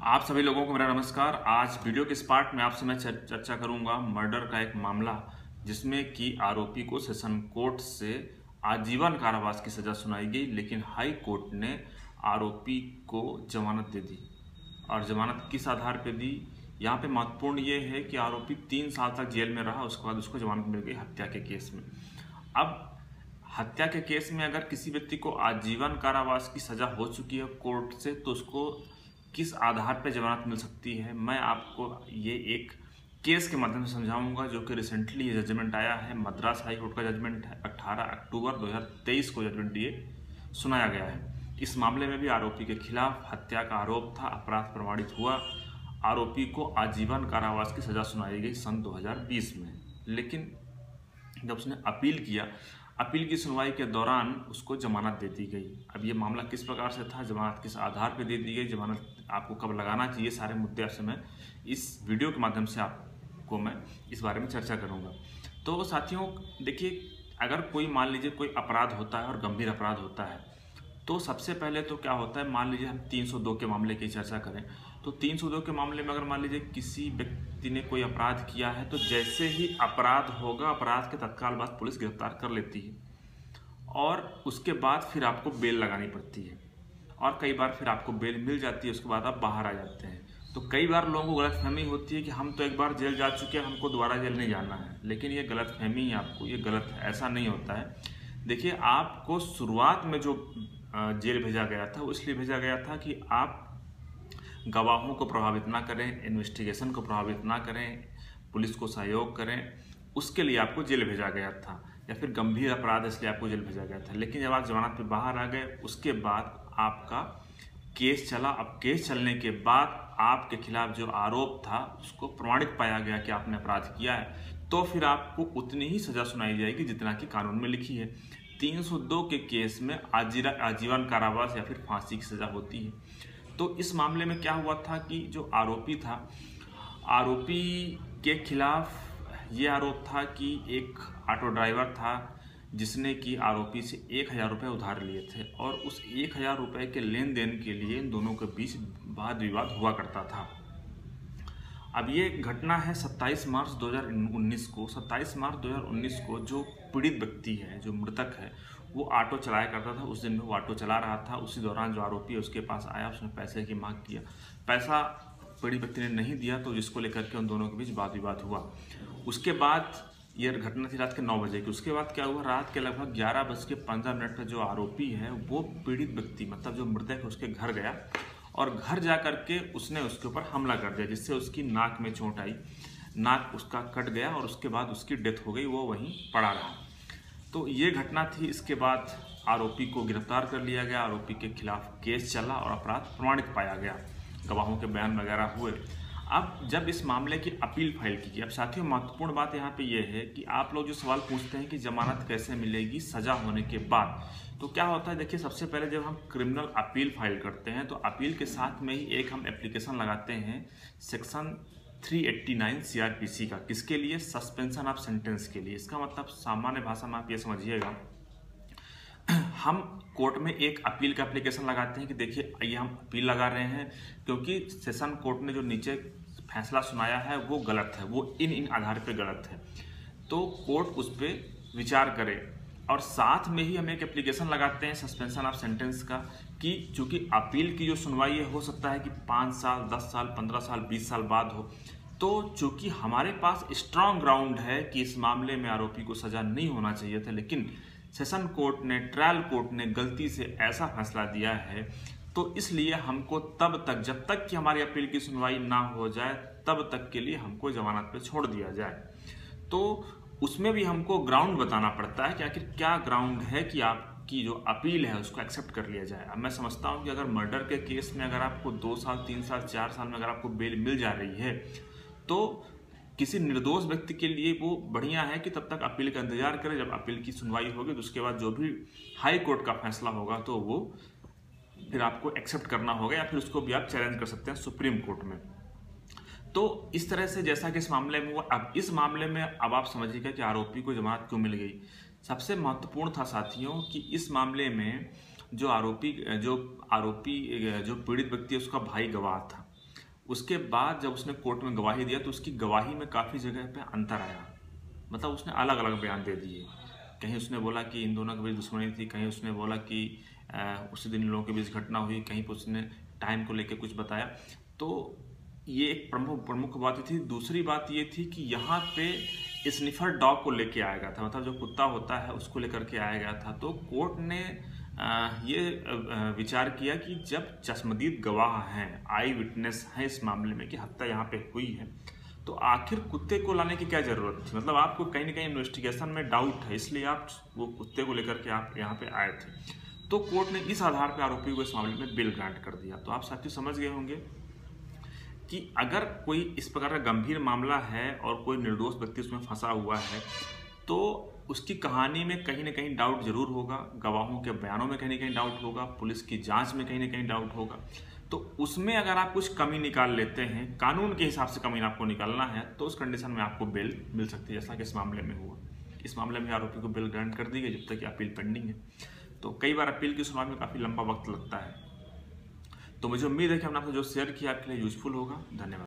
आप सभी लोगों को मेरा नमस्कार। आज वीडियो के इस पार्ट में आपसे मैं चर्चा करूंगा मर्डर का एक मामला जिसमें कि आरोपी को सेशन कोर्ट से आजीवन कारावास की सजा सुनाई गई, लेकिन हाई कोर्ट ने आरोपी को जमानत दे दी। और जमानत किस आधार पर दी, यहाँ पे महत्वपूर्ण ये है कि आरोपी 3 साल तक जेल में रहा, उसके बाद उसको जमानत मिल गई हत्या के केस में। अब हत्या के केस में अगर किसी व्यक्ति को आजीवन कारावास की सजा हो चुकी है कोर्ट से, तो उसको किस आधार पर जमानत मिल सकती है, मैं आपको ये एक केस के माध्यम से समझाऊंगा, जो कि रिसेंटली ये जजमेंट आया है। मद्रास हाई कोर्ट का जजमेंट है, 18 अक्टूबर 2023 को जजमेंट ये सुनाया गया है। इस मामले में भी आरोपी के खिलाफ हत्या का आरोप था, अपराध प्रमाणित हुआ, आरोपी को आजीवन कारावास की सजा सुनाई गई सन 2020 में। लेकिन जब उसने अपील किया, अपील की सुनवाई के दौरान उसको जमानत दे दी गई। अब ये मामला किस प्रकार से था, जमानत किस आधार पर दे दी गई, जमानत आपको कब लगाना चाहिए, सारे मुद्दे आपसे मैं इस वीडियो के माध्यम से आपको मैं इस बारे में चर्चा करूंगा। तो साथियों देखिए, अगर कोई मान लीजिए कोई अपराध होता है और गंभीर अपराध होता है, तो सबसे पहले तो क्या होता है, मान लीजिए हम 302 के मामले की चर्चा करें, तो 302 के मामले में अगर मान लीजिए किसी व्यक्ति ने कोई अपराध किया है, तो जैसे ही अपराध होगा, अपराध के तत्काल बाद पुलिस गिरफ्तार कर लेती है और उसके बाद फिर आपको बेल लगानी पड़ती है, और कई बार फिर आपको बेल मिल जाती है, उसके बाद आप बाहर आ जाते हैं। तो कई बार लोगों को गलतफहमी होती है कि हम तो एक बार जेल जा चुके हैं, हमको दोबारा जेल नहीं जाना है, लेकिन ये गलतफहमी है, आपको ये गलत है, ऐसा नहीं होता है। देखिए, आपको शुरुआत में जो जेल भेजा गया था वो इसलिए भेजा गया था कि आप गवाहों को प्रभावित ना करें, इन्वेस्टिगेशन को प्रभावित ना करें, पुलिस को सहयोग करें, उसके लिए आपको जेल भेजा गया था, या फिर गंभीर अपराध इसलिए आपको जेल भेजा गया था। लेकिन जब आप जमानत पे बाहर आ गए, उसके बाद आपका केस चला। अब केस चलने के बाद आपके खिलाफ जो आरोप था उसको प्रमाणित पाया गया कि आपने अपराध किया है, तो फिर आपको उतनी ही सजा सुनाई जाएगी जितना कि कानून में लिखी है। 302 के केस में आजीवन कारावास या फिर फांसी की सजा होती है। तो इस मामले में क्या हुआ था कि जो आरोपी था, आरोपी के खिलाफ ये आरोप था कि एक ऑटो ड्राइवर था जिसने कि आरोपी से 1000 रुपये उधार लिए थे, और उस 1000 रुपये के लेन देन के लिए इन दोनों के बीच वाद विवाद हुआ करता था। अब ये घटना है 27 मार्च 2019 को। 27 मार्च 2019 को जो पीड़ित व्यक्ति है, जो मृतक है, वो ऑटो चलाया करता था। उस दिन में वो ऑटो चला रहा था, उसी दौरान जो आरोपी है उसके पास आया, उसने पैसे की मांग किया, पैसा पीड़ित व्यक्ति ने नहीं दिया, तो जिसको लेकर के उन दोनों के बीच वाद विवाद हुआ। उसके बाद ये घटना थी रात के 9 बजे की। उसके बाद क्या हुआ, रात के लगभग 11:15 पर जो आरोपी है वो पीड़ित व्यक्ति, मतलब जो मृतक है, उसके घर गया, और घर जा करके उसने उसके ऊपर हमला कर दिया, जिससे उसकी नाक में चोट आई, नाक उसका कट गया और उसके बाद उसकी डेथ हो गई, वो वहीं पड़ा रहा। तो ये घटना थी। इसके बाद आरोपी को गिरफ्तार कर लिया गया, आरोपी के खिलाफ केस चला और अपराध प्रमाणित पाया गया, गवाहों के बयान वगैरह हुए। अब जब इस मामले की अपील फाइल की गई, अब साथियों महत्वपूर्ण बात यहाँ पे ये है कि आप लोग जो सवाल पूछते हैं कि जमानत कैसे मिलेगी सजा होने के बाद, तो क्या होता है, देखिए, सबसे पहले जब हम क्रिमिनल अपील फाइल करते हैं तो अपील के साथ में ही एक हम एप्लीकेशन लगाते हैं सेक्शन 389 CRPC का। किसके लिए? सस्पेंशन ऑफ सेंटेंस के लिए। इसका मतलब सामान्य भाषा में आप ये समझिएगा, हम कोर्ट में एक अपील का एप्लीकेशन लगाते हैं कि देखिए ये हम अपील लगा रहे हैं क्योंकि सेशन कोर्ट ने जो नीचे फैसला सुनाया है वो गलत है, वो इन आधार पे गलत है, तो कोर्ट उस पर विचार करे। और साथ में ही हम एक एप्लीकेशन लगाते हैं सस्पेंशन ऑफ सेंटेंस का, कि चूंकि अपील की जो सुनवाई है हो सकता है कि 5 साल, 10 साल, 15 साल, 20 साल बाद हो, तो चूंकि हमारे पास स्ट्रांग ग्राउंड है कि इस मामले में आरोपी को सजा नहीं होना चाहिए था, लेकिन सेशन कोर्ट ने, ट्रायल कोर्ट ने गलती से ऐसा फैसला दिया है, तो इसलिए हमको तब तक, जब तक कि हमारी अपील की सुनवाई ना हो जाए, तब तक के लिए हमको जमानत पे छोड़ दिया जाए। तो उसमें भी हमको ग्राउंड बताना पड़ता है कि आखिर क्या ग्राउंड है कि आपकी जो अपील है उसको एक्सेप्ट कर लिया जाए। अब मैं समझता हूँ कि अगर मर्डर के केस में अगर आपको 2 साल, 3 साल, 4 साल में अगर आपको बेल मिल जा रही है, तो किसी निर्दोष व्यक्ति के लिए वो बढ़िया है कि तब तक अपील का इंतजार करें। जब अपील की सुनवाई होगी तो उसके बाद जो भी हाई कोर्ट का फैसला होगा तो वो फिर आपको एक्सेप्ट करना होगा, या फिर उसको भी आप चैलेंज कर सकते हैं सुप्रीम कोर्ट में। तो इस तरह से जैसा कि इस मामले में हुआ, अब इस मामले में अब आप समझिएगा कि आरोपी को जमानत क्यों मिल गई। सबसे महत्वपूर्ण था साथियों कि इस मामले में जो आरोपी जो पीड़ित व्यक्ति है उसका भाई गवाह था। उसके बाद जब उसने कोर्ट में गवाही दिया तो उसकी गवाही में काफ़ी जगह पे अंतर आया, मतलब उसने अलग अलग बयान दे दिए। कहीं उसने बोला कि इन दोनों के बीच दुश्मनी थी, कहीं उसने बोला कि उसी दिन इन लोगों के बीच घटना हुई, कहीं पर उसने टाइम को लेकर कुछ बताया। तो ये एक प्रमुख बात थी। दूसरी बात ये थी कि यहाँ पे स्निफर डॉग को लेके आया गया था, मतलब जो कुत्ता होता है उसको लेकर के आया गया था। तो कोर्ट ने ये विचार किया कि जब चश्मदीद गवाह हैं, आई विटनेस हैं इस मामले में कि हत्या यहाँ पे हुई है, तो आखिर कुत्ते को लाने की क्या जरूरत थी? मतलब आपको कहीं ना कहीं इन्वेस्टिगेशन में डाउट है, इसलिए आप वो कुत्ते को लेकर के आप यहाँ पे आए थे। तो कोर्ट ने इस आधार पर आरोपी को इस मामले में बेल ग्रांट कर दिया। तो आप साथी समझ गए होंगे कि अगर कोई इस प्रकार का गंभीर मामला है और कोई निर्दोष व्यक्ति उसमें फंसा हुआ है तो उसकी कहानी में कहीं ना कहीं डाउट जरूर होगा, गवाहों के बयानों में कहीं ना कहीं डाउट होगा, पुलिस की जांच में कहीं ना कहीं डाउट होगा। तो उसमें अगर आप कुछ कमी निकाल लेते हैं, कानून के हिसाब से कमी आपको निकालना है, तो उस कंडीशन में आपको बेल मिल सकती है, जैसा कि इस मामले में हुआ। इस मामले में आरोपी को बेल ग्रांट कर दी गई जब तक कि अपील पेंडिंग है। तो कई बार अपील की सुनवाई में काफ़ी लंबा वक्त लगता है। तो मुझे उम्मीद है कि हमने आपको जो शेयर किया आपके लिए यूजफुल होगा। धन्यवाद।